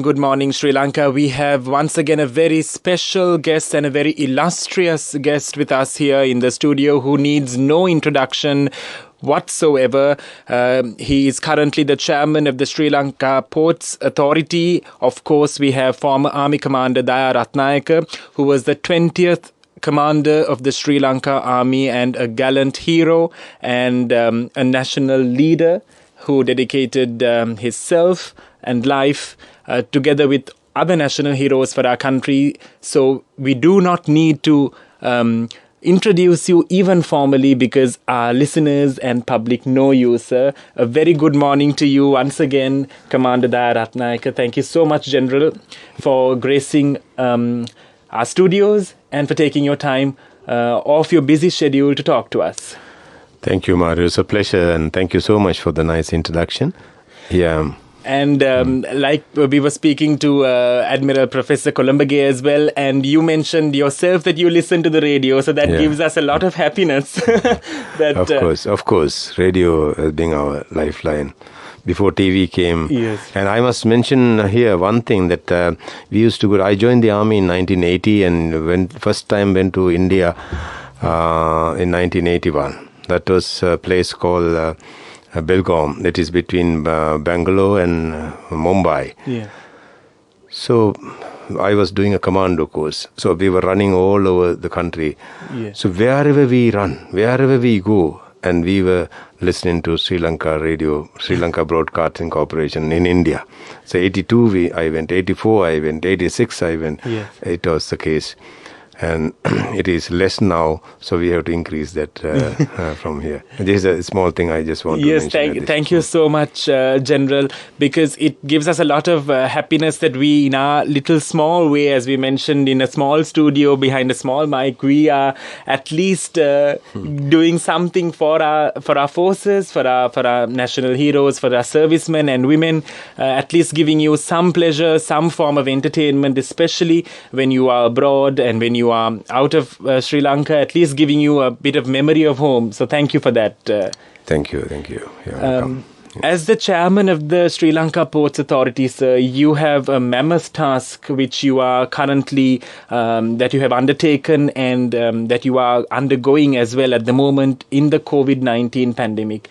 Good morning, Sri Lanka. We have once again a very special guest and a very illustrious guest with us here in the studio who needs no introduction whatsoever. He is currently the chairman of the Sri Lanka Ports Authority. Of course, we have former Army Commander Daya Rathnayaka, who was the 20th commander of the Sri Lanka Army and a gallant hero and a national leader who dedicated his self and life together with other national heroes for our country. So we do not need to introduce you even formally because our listeners and public know you, sir. A very good morning to you once again, Commander Daya Rathnayaka. Thank you so much, Jenerel, for gracing our studios and for taking your time off your busy schedule to talk to us. Thank you, Mario. It's a pleasure, and thank you so much for the nice introduction. Yeah. And like we were speaking to Admiral Professor Columbage as well, and you mentioned yourself that you listen to the radio, so that gives us a lot of happiness. Of course. Radio being our lifeline. Before TV came. Yes. And I must mention here one thing that we used to go. I joined the army in 1980 and first time went to India in 1981. That was a place called Belgaum, that is between Bangalore and Mumbai. Yeah. So I was doing a commando course. So we were running all over the country. Yeah. So wherever we run, wherever we go, and we were listening to Sri Lanka Radio, Sri Lanka Broadcasting Corporation in India. So 82 I went, 84 I went, 86 I went. Yes. It was the case. And it is less now, so we have to increase that from here. This is a small thing I just want to mention. Yes, thank you so much, Jenerel, because it gives us a lot of happiness that we, in our little small way, as we mentioned, in a small studio behind a small mic, we are at least doing something for our forces, for our national heroes, for our servicemen and women, at least giving you some pleasure, some form of entertainment, especially when you are abroad and when you are out of Sri Lanka, at least giving you a bit of memory of home. So thank you for that. Thank you. You're welcome. As the chairman of the Sri Lanka Ports Authority, sir, you have a mammoth task which you are currently, that you have undertaken and that you are undergoing as well at the moment in the COVID-19 pandemic.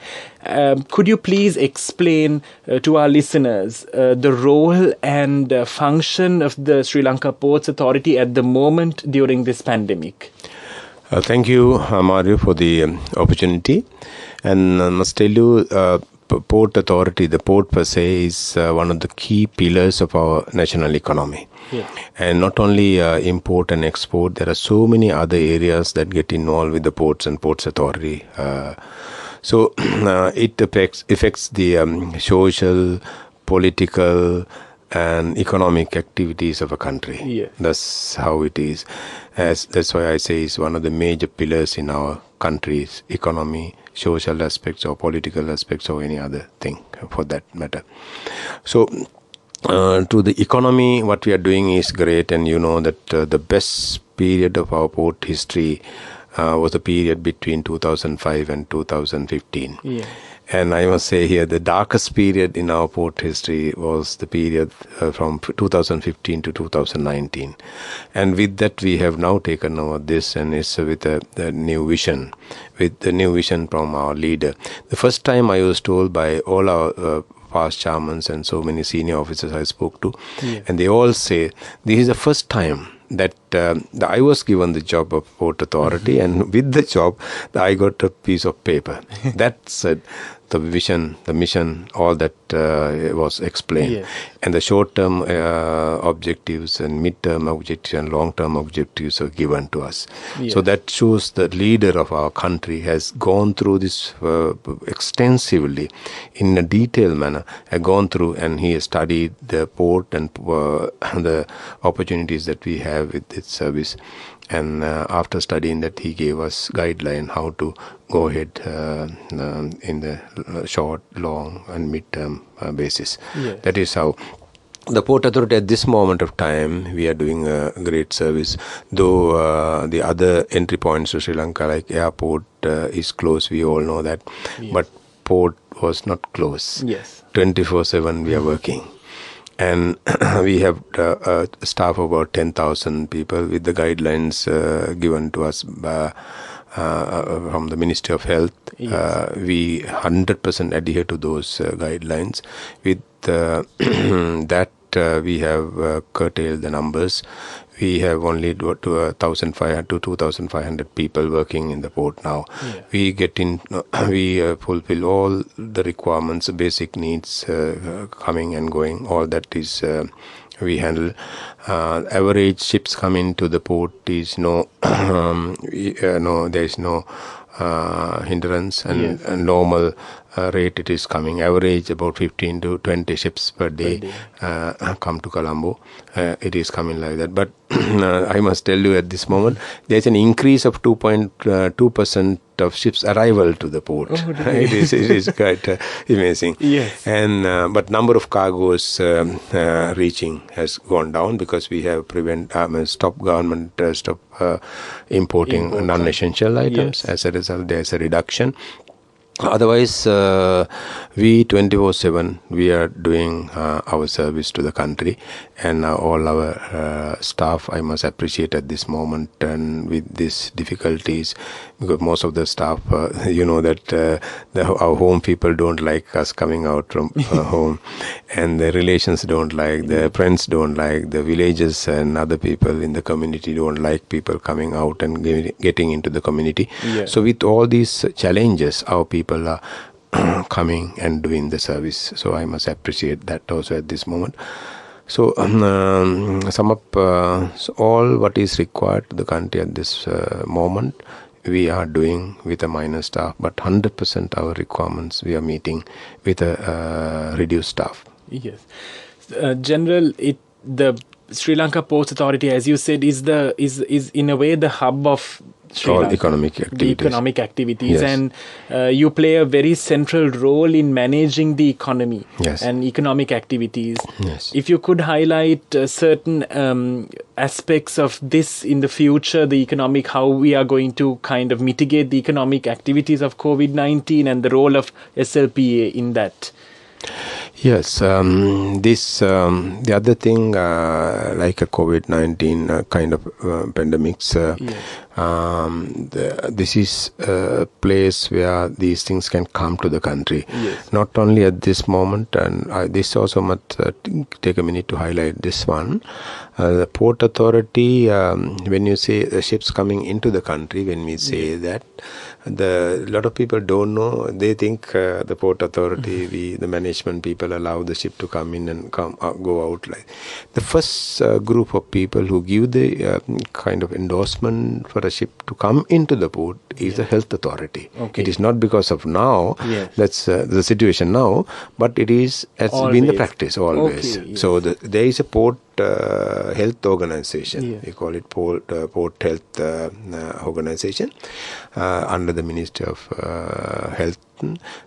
Could you please explain to our listeners the role and function of the Sri Lanka Ports Authority at the moment during this pandemic? Thank you, Mario, for the opportunity. And I must tell you, Port Authority, the port per se, is one of the key pillars of our national economy. Yeah. And not only import and export, there are so many other areas that get involved with the ports and Ports Authority. So it affects the social, political, and economic activities of a country. Yeah. That's how it is. That's why I say it's one of the major pillars in our country's economy, social aspects or political aspects or any other thing for that matter. So to the economy, what we are doing is great, and you know that the best period of our port history was the period between 2005 and 2015. Yeah. And I must say here, the darkest period in our port history was the period from 2015 to 2019. And with that, we have now taken over this, and it's with the new vision, from our leader. The first time I was told by all our past chairmen and so many senior officers I spoke to, and they all say, this is the first time that I was given the job of Port Authority, and with the job, I got a piece of paper. That's the vision, the mission, all that was explained. Yes. And the short-term objectives and mid-term objectives and long-term objectives are given to us. Yes. So that shows the leader of our country has gone through this extensively in a detailed manner, has gone through, and he has studied the port and the opportunities that we have with its service. And after studying that, he gave us guideline how to go ahead in the short, long, and mid-term basis. Yes. That is how the Port Authority at this moment of time, we are doing a great service. Though the other entry points to Sri Lanka, like airport, is closed, we all know that. Yes. But port was not closed. Yes. 24/7 we are working. And we have staff of about 10,000 people with the guidelines given to us from the Ministry of Health. Yes. We 100% adhere to those guidelines. With that, we have curtailed the numbers. We have only 1,500 to 2,500 people working in the port now. Yeah. We get in, we fulfill all the requirements, basic needs, coming and going. All that is we handle. Average ships coming to the port is no, there is no hindrance, and Yes. a normal rate it is coming. Average about 15 to 20 ships per day come to Colombo. It is coming like that. But I must tell you at this moment, there is an increase of 2.2% of ships arrival to the port. Oh, really? It is quite amazing. Yes. And but number of cargoes reaching has gone down because we have stop importing non-essential items. Yes. As a result, there's a reduction. Otherwise, we 24/7 we are doing our service to the country, and all our staff I must appreciate at this moment. And with these difficulties, because most of the staff, that our home people don't like us coming out from home, and the relations don't like, the friends don't like, the villages and other people in the community don't like people coming out and getting into the community. Yeah. So with all these challenges, our people are coming and doing the service. So I must appreciate that also at this moment. So sum up, so all what is required to the country at this moment, we are doing with a minor staff, but 100% our requirements we are meeting with a reduced staff. Yes. General, the Sri Lanka Ports Authority, as you said, is in a way the hub of Sri All Lanka, economic activities. the economic activities, Yes. and you play a very central role in managing the economy Yes. and economic activities. Yes. If you could highlight certain aspects of this in the future, the economic, how we are going to kind of mitigate the economic activities of COVID-19 and the role of SLPA in that. Yes, the other thing, like a COVID-19 kind of pandemics, this is a place where these things can come to the country. Yes. Not only at this moment, and this also must take a minute to highlight this one. The Port Authority, when you say the ships coming into the country, when we say that, a lot of people don't know. They think the Port Authority, the management people allow the ship to come in and go out. Like the first group of people who give the kind of endorsement for a ship to come into the port is the Health Authority. Okay. It is not because of now. Yes. That's the situation now, but it is has been the practice always. Okay, yes. So there is a port health organization. Yeah. We call it port health organization under the Ministry of Health.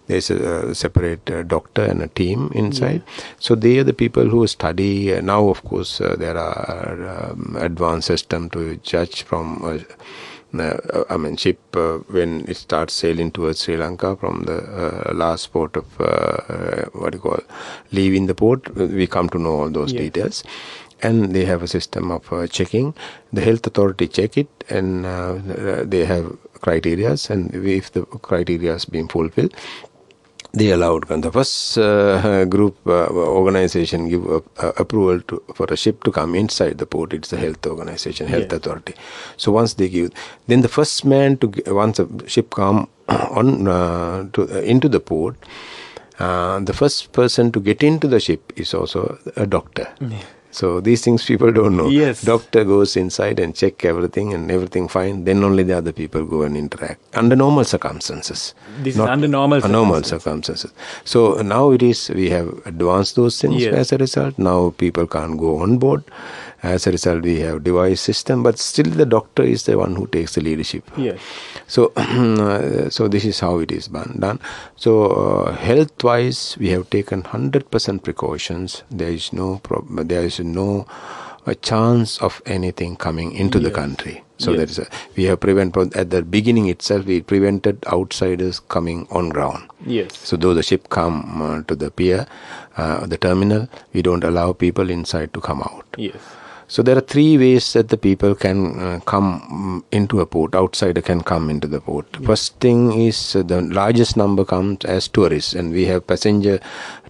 There's a separate doctor and a team inside. Yeah. So they are the people who study. Now, of course, there are advanced system to judge from ship when it starts sailing towards Sri Lanka from the last port of leaving the port. We come to know all those details. And they have a system of checking. The health authority check it, and they have criterias, and if the criteria is being fulfilled, they allowed. And the first group organization give approval for a ship to come inside the port. It's the health organization, health authority. So once they give, then the first man once a ship come on into the port, the first person to get into the ship is also a doctor. Yeah. So these things people don't know. Yes. Doctor goes inside and check everything, and everything fine. Then only the other people go and interact under normal circumstances. This is under normal circumstances. So now we have advanced those things. Yes. As a result, now people can't go on board. As a result, we have device system, but still the doctor is the one who takes the leadership. Yes. So, so this is how it is done. So, health-wise, we have taken 100% precautions. There is no problem. There is no chance of anything coming into the country. So that is we have prevented at the beginning itself. We prevented outsiders coming on ground. Yes. So though the ship come to the pier, the terminal, we don't allow people inside to come out. Yes. So there are three ways that the people can come into a port. Outsider can come into the port. First thing is the largest number comes as tourists, and we have passenger.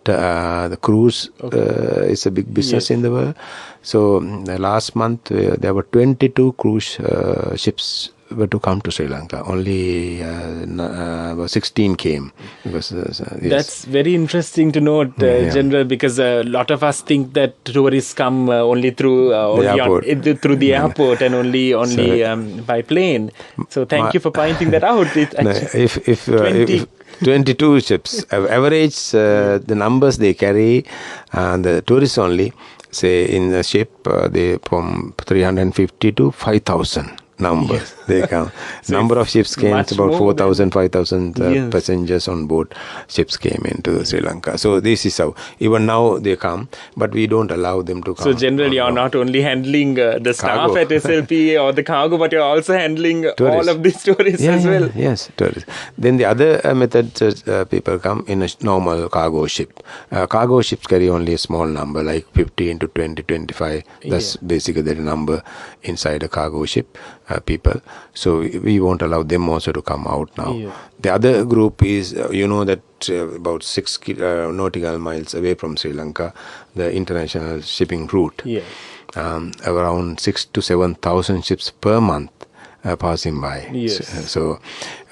The cruise is a big business in the world. So the last month there were 22 cruise ships were to come to Sri Lanka. Only 16 came. Because, That's very interesting to note, Jenerel, because a lot of us think that tourists come only through through the airport and only by plane. So thank you for pointing that out. If 22 ships, average the numbers they carry, the tourists only, say in the ship, they from 350 to 5,000. Numbers they come. So number of ships came, it's about 4,000, 5,000 passengers on board. Ships came into Sri Lanka. So this is how. Even now they come, but we don't allow them to come. So generally, you're not only handling the staff at SLP or the cargo, but you're also handling all of these tourists as well. Yes, tourists. Then the other method, people come in a normal cargo ship. Cargo ships carry only a small number, like 15 to 20, 25. That's basically the number inside a cargo ship. People, so we won't allow them also to come out now. The other group is, that about 6 nautical miles away from Sri Lanka, the international shipping route, around 6,000 to 7,000 ships per month passing by. So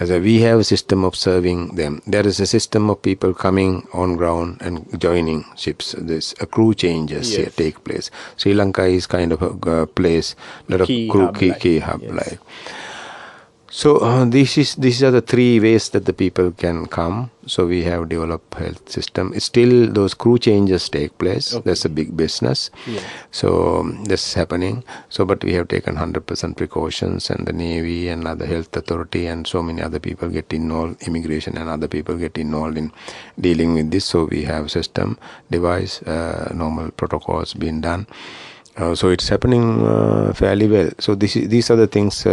as we have a system of serving them. There is a system of people coming on ground and joining ships. This crew changes here take place. Sri Lanka is kind of a place, lot of key hub like. So these are the three ways that the people can come. So we have developed health system. Still those crew changes take place. That's a big business. So this is happening. So but we have taken 100% precautions, and the Navy and other health authority and so many other people get involved, immigration and other people get involved in dealing with this. So we have system, device, normal protocols being done. So it's happening fairly well. So these are the things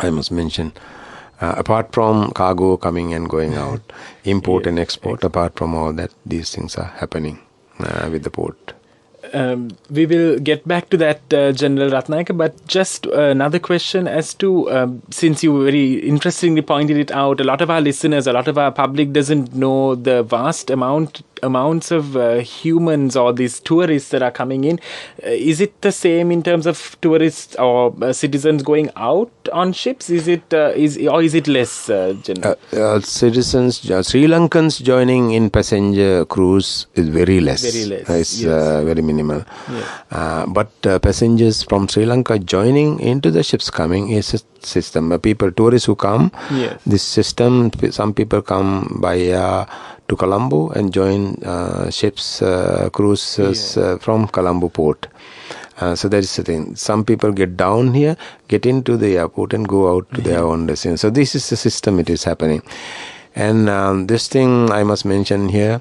I must mention. Apart from cargo coming and going out, import and export, apart from all that, these things are happening with the port. We will get back to that, Jenerel Rathnayaka, but just another question as to, since you very interestingly pointed it out, a lot of our listeners, a lot of our public doesn't know the vast amounts of humans or these tourists that are coming in. Is it the same in terms of tourists or citizens going out on ships? Is it or is it less, Jenerel? Citizens, Sri Lankans joining in passenger cruise is very less. Very less. It's very minimal. But passengers from Sri Lanka joining into the ships coming is a system. Tourists who come, this system, some people come by to Colombo and join ships, cruises from Colombo port. So that is the thing. Some people get down here, get into the airport and go out to their own destination. So this is the system it is happening. And this thing I must mention here,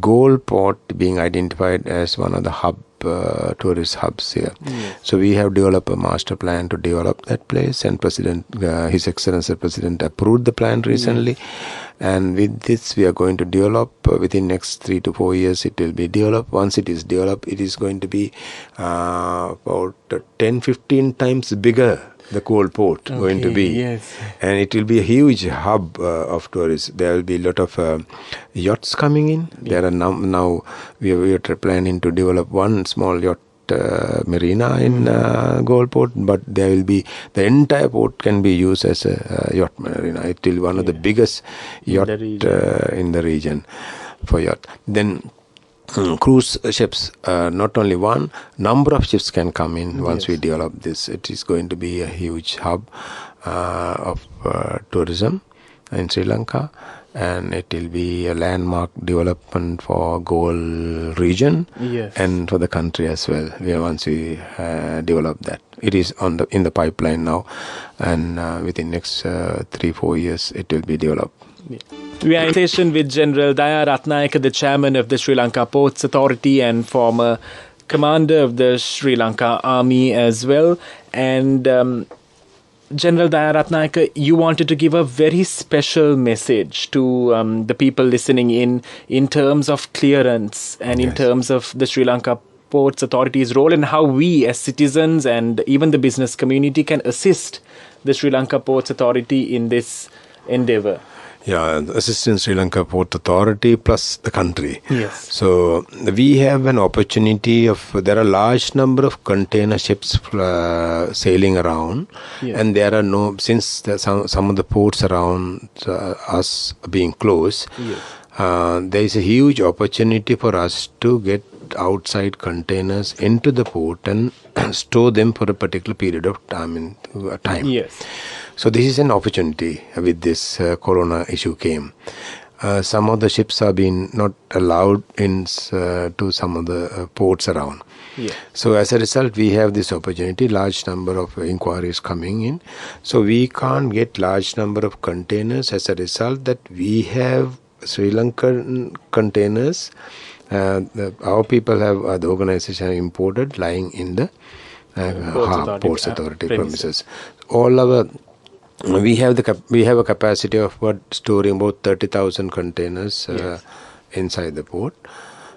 Gold Port being identified as one of the tourist hubs here. So we have developed a master plan to develop that place, and His Excellency President approved the plan recently. And with this we are going to develop within next 3 to 4 years. It will be developed. Once it is developed, it is going to be about 10-15 times bigger. The Gold Port going to be, and it will be a huge hub of tourists. There will be a lot of yachts coming in. There are now we are planning to develop one small yacht marina in Gold Port, but there will be the entire port can be used as a yacht marina. It will be one of the biggest yacht in the region for yacht. Then cruise ships, not only one, number of ships can come in once we develop this. It is going to be a huge hub of tourism in Sri Lanka, and it will be a landmark development for Gold region and for the country as well. Once we develop that, it is in the pipeline now, and within next 3-4 years it will be developed. We are in session with General Daya Rathnayaka, the chairman of the Sri Lanka Ports Authority and former commander of the Sri Lanka Army as well. And General Daya Rathnayaka, you wanted to give a very special message to the people listening in terms of clearance and in Yes. terms of the Sri Lanka Ports Authority's role and how we as citizens and even the business community can assist the Sri Lanka Ports Authority in this endeavor. Yeah, assistance Sri Lanka Port Authority plus the country. Yes. So we have an opportunity there are a large number of container ships sailing around, Yes. and there are since some of the ports around us being closed, Yes. there is a huge opportunity for us to get outside containers into the port and store them for a particular period of time. Yes. So this is an opportunity with this corona issue came. Some of the ships are being not allowed in to some of the ports around. Yeah. So as a result, we have this opportunity, large number of inquiries coming in. So we can't get large number of containers. As a result, that we have Sri Lankan containers. Our people have the organization have imported lying in the Ports Authority premises. All our we have a capacity of storing about 30,000 containers inside the port.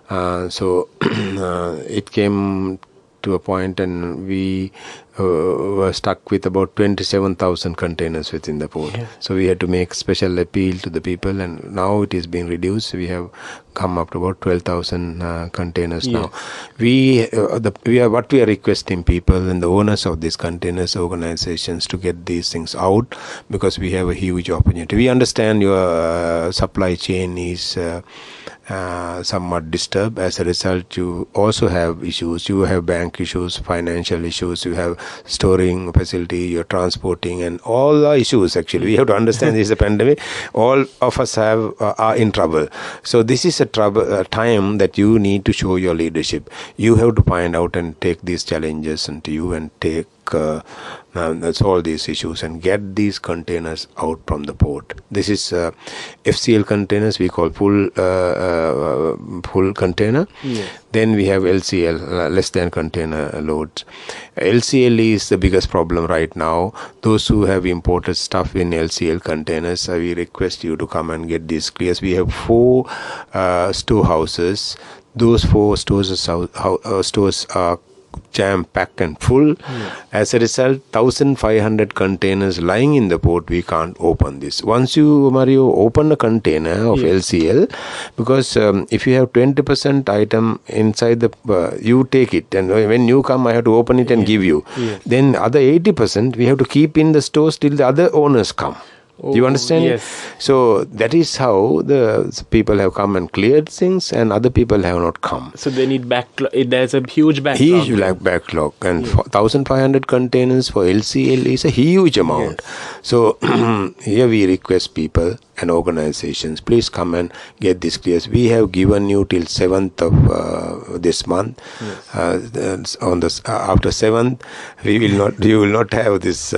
So it came to a point, and we were stuck with about 27,000 containers within the port. Yeah. So we had to make special appeal to the people, and now it is being reduced. We have come up to about 12,000 containers now. We are requesting people and the owners of these containers organizations to get these things out, because we have a huge opportunity. We understand your supply chain is somewhat disturbed. As a result, you also have issues. You have bank issues, financial issues, you have storing facility, you're transporting, and all the issues. Actually, we have to understand this is a pandemic. All of us are in trouble. So this is a time that you need to show your leadership. You have to find out and take these challenges into you and take solve these issues and get these containers out from the port. This is FCL containers, we call full container. Yes. Then we have LCL, less than container loads. LCL is the biggest problem right now. Those who have imported stuff in LCL containers, we request you to come and get these clears. We have 4 storehouses. Those 4 stores are jam-packed and full. As a result, 1,500 containers lying in the port, we can't open this. Once you, Mario, open a container of LCL, because if you have 20% item inside you take it, and when you come, I have to open it and give you. Then other 80%, we have to keep in the stores till the other owners come. Do you understand? Yes. So that is how the people have come and cleared things, and other people have not come. So they need backlog. There's a huge backlog. Huge backlog, and 1,500 containers for LCL is a huge amount. So here we request people and organizations, please come and get this clears. We have given you till 7th of this month. After 7th, you will not have this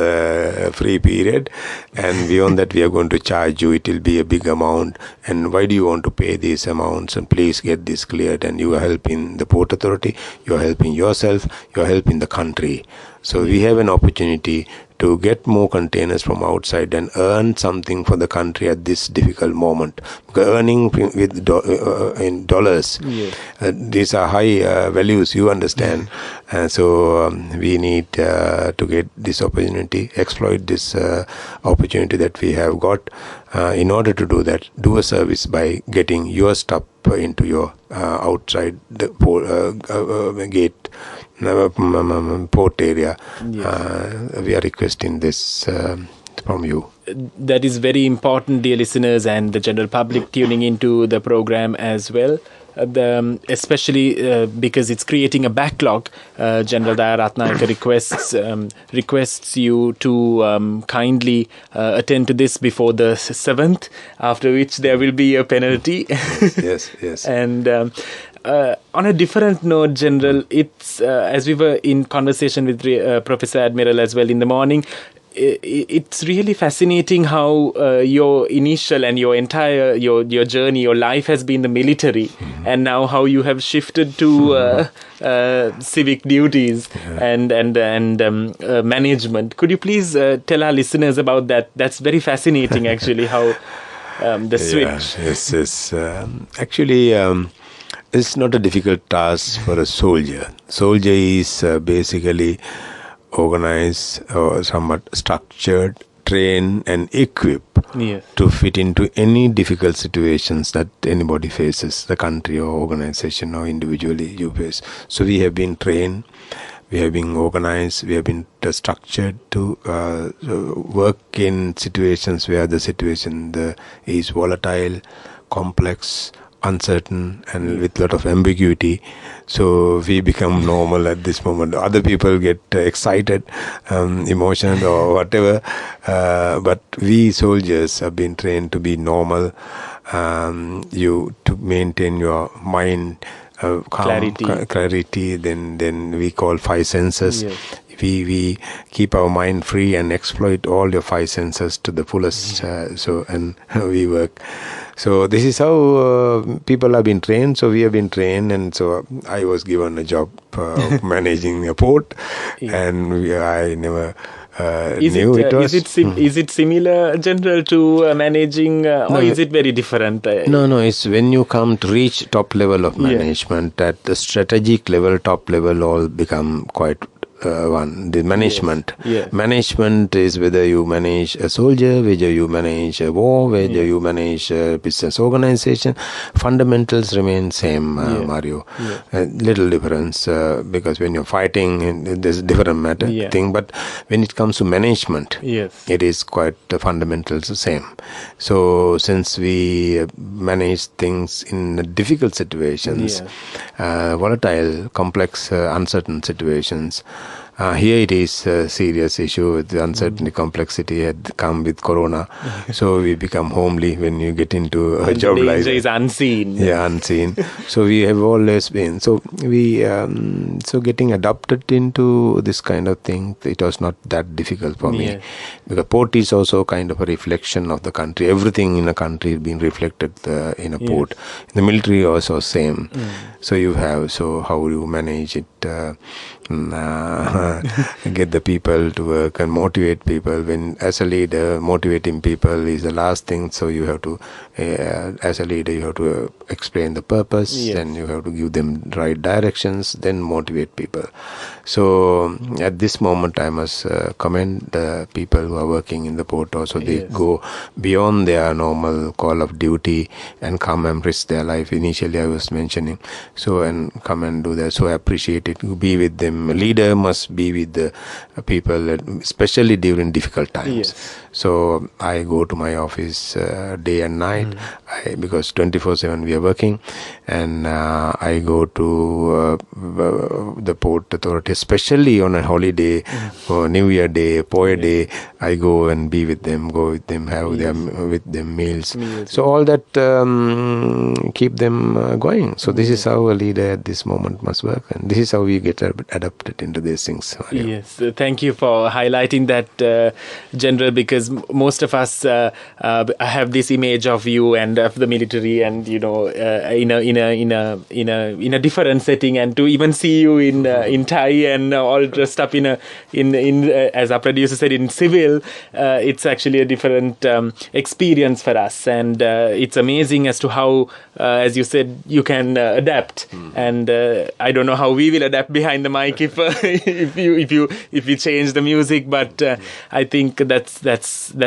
free period, and beyond that we are going to charge you. It will be a big amount, and why do you want to pay these amounts? And please get this cleared, and you are helping the Port Authority, you are helping yourself, you are helping the country. So we have an opportunity to get more containers from outside and earn something for the country at this difficult moment. Because earning with in dollars, these are high values, you understand. So we need to get this opportunity, exploit this opportunity that we have got. In order to do that, do a service by getting your stuff into your outside the gate, port area. We are requesting this from you. That is very important, dear listeners, and the general public tuning into the program as well. Especially because it's creating a backlog, General Daya Rathnayaka requests you to kindly attend to this before the 7th, after which there will be a penalty. Yes. And on a different note, General, it's as we were in conversation with Professor Admiral as well in the morning, it's really fascinating how your initial and your entire your journey, your life has been the military, and now how you have shifted to civic duties and management. Could you please tell our listeners about that? That's very fascinating, actually, how the switch. Yes. Actually, it's not a difficult task for a soldier. Soldier is basically organized or somewhat structured, trained and equipped to fit into any difficult situations that anybody faces, the country or organization or individually you face. So we have been trained, we have been organized, we have been structured to work in situations where the situation is volatile, complex, uncertain and with a lot of ambiguity. So we become normal at this moment. Other people get excited, emotional or whatever, but we soldiers have been trained to be normal, you to maintain your mind calm, clarity. Then we call five senses. We keep our mind free and exploit all your five senses to the fullest. And we work. So this is how people have been trained. So we have been trained, and so I was given a job of managing a port, and I never knew it was. Is it similar, General, to managing, or is it very different? No. It's when you come to reach top level of management, at the strategic level, top level, all become quite one. The management. Management is whether you manage a soldier, whether you manage a war, whether you manage a business organization. Fundamentals remain same, Mario. Little difference because when you're fighting, there's a different thing. But when it comes to management, it is quite the fundamentals the same. So since we manage things in difficult situations, volatile, complex, uncertain situations. Here it is a serious issue. The uncertainty, complexity had come with Corona. So we become homely when you get into a job like that. Danger is unseen. Unseen. So we have always been. So we, so getting adopted into this kind of thing, it was not that difficult for me. Because port is also kind of a reflection of the country. Everything in a country is being reflected in a port. In the military also same. So you have, so how you manage it, get the people to work and motivate people. When as a leader, motivating people is the last thing. So you have to, as a leader, you have to explain the purpose, and you have to give them right directions, then motivate people. So at this moment, I must commend the people who are working in the port also. They go beyond their normal call of duty and come and risk their life. Initially, I was mentioning. So, and come and do that. So I appreciate it. Be with them. A leader must be with the people, especially during difficult times. So I go to my office day and night because 24/7 we are working, and I go to the port authority, especially on a holiday or New Year Day, Poy Day. I go and be with them, have them with them meals. So all that keep them going. So this is how a leader at this moment must work, and this is how we get adapted into these things. Yes, thank you for highlighting that, General, because most of us have this image of you and of the military, and in a different setting, and to even see you in tie and all dressed up in as our producer said, in civil, it's actually a different experience for us, and it's amazing as to how, as you said, you can adapt, and I don't know how we will adapt behind the mic if you change the music, but I think that's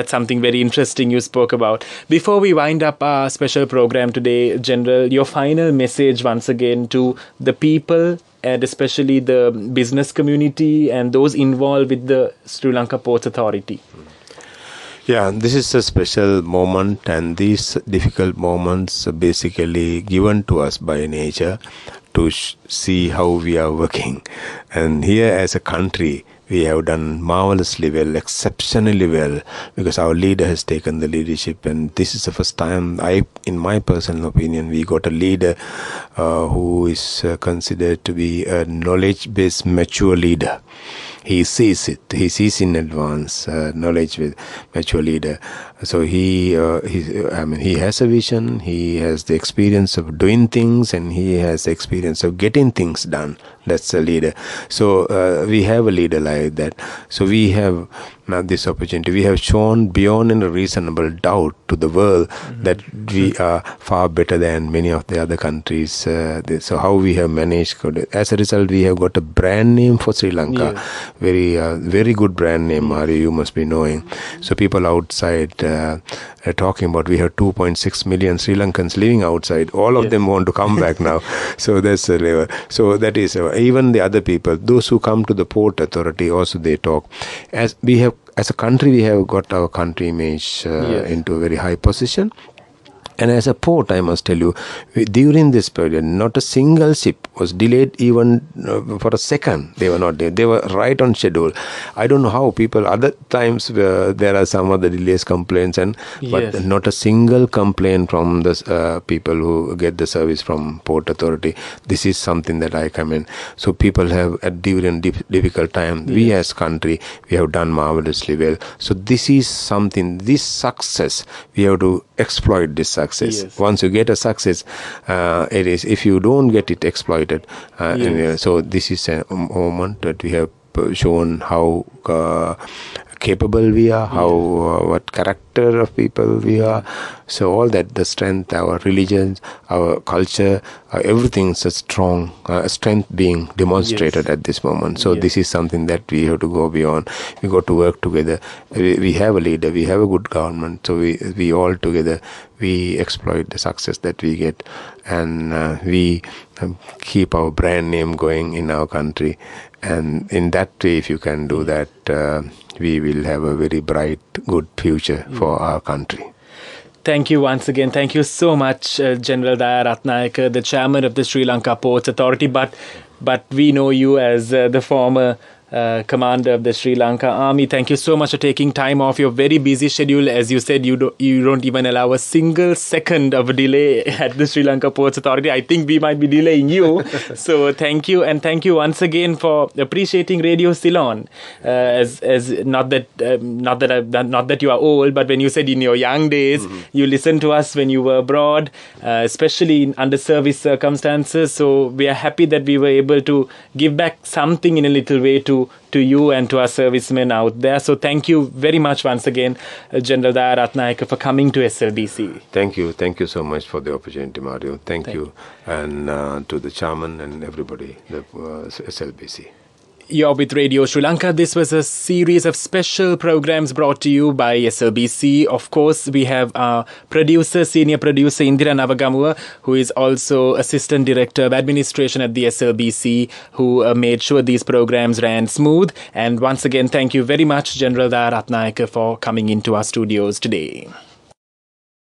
something very interesting you spoke about. Before we wind up our special program today, General, your final message once again to the people, and especially the business community and those involved with the Sri Lanka Ports Authority. Yeah, this is a special moment, and these difficult moments are basically given to us by nature to see how we are working. And here as a country, we have done marvelously well, exceptionally well, because our leader has taken the leadership, and this is the first time, in my personal opinion, we got a leader who is considered to be a knowledge-based, mature leader. he sees it. He sees in advance knowledge with mature leader. So he has a vision. He has the experience of doing things, and he has the experience of getting things done. That's a leader. So we have a leader like that. So we have this opportunity. We have shown beyond a reasonable doubt to the world that we are far better than many of the other countries. So how we have managed. As a result, we have got a brand name for Sri Lanka. Yes. Very good brand name, Mario, you must be knowing. So people outside are talking about, we have 2.6 million Sri Lankans living outside. All of them want to come back now. So that's the level. So that is, even the other people, those who come to the Port Authority, also they talk. As a country, we have got our country image into a very high position. And as a port, I must tell you, during this period, not a single ship was delayed even for a second. They were not there. They were right on schedule. I don't know how people, other times there are some other delays, complaints, but not a single complaint from the people who get the service from Port Authority. This is something that I commend. So people have, at during difficult time, we as country, we have done marvelously well. So this is something, this success, we have to exploit this success. Once you get a success, it is, if you don't get it exploited, so this is a moment that we have shown how capable we are, how what character of people we are. So all that, the strength, our religion, our culture, everything's a strong strength being demonstrated at this moment. So this is something that we have to go beyond. We got to work together. We have a leader, we have a good government. So we all together, we exploit the success that we get, and we keep our brand name going in our country. And in that way, if you can do that, we will have a very bright, good future for our country. Thank you once again. Thank you so much, General Daya Rathnayaka, the chairman of the Sri Lanka Ports Authority. But we know you as the former commander of the Sri Lanka Army. Thank you so much for taking time off your very busy schedule. As you said, you don't even allow a single second of a delay at the Sri Lanka Ports Authority. I think we might be delaying you. So thank you, and thank you once again for appreciating Radio Ceylon. As not that you are old, but when you said in your young days, you listened to us when you were abroad, especially in under-service circumstances. So we are happy that we were able to give back something in a little way to you and to our servicemen out there. So thank you very much once again, General Daya Rathnayaka, for coming to SLBC. Thank you so much for the opportunity, Mario. Thank you. And to the chairman and everybody, the SLBC. You're with Radio Sri Lanka. This was a series of special programs brought to you by SLBC. Of course, we have our senior producer Indira Navagamua, who is also Assistant Director of Administration at the SLBC, who made sure these programs ran smooth. And once again, thank you very much, General Daya Rathnayaka, for coming into our studios today.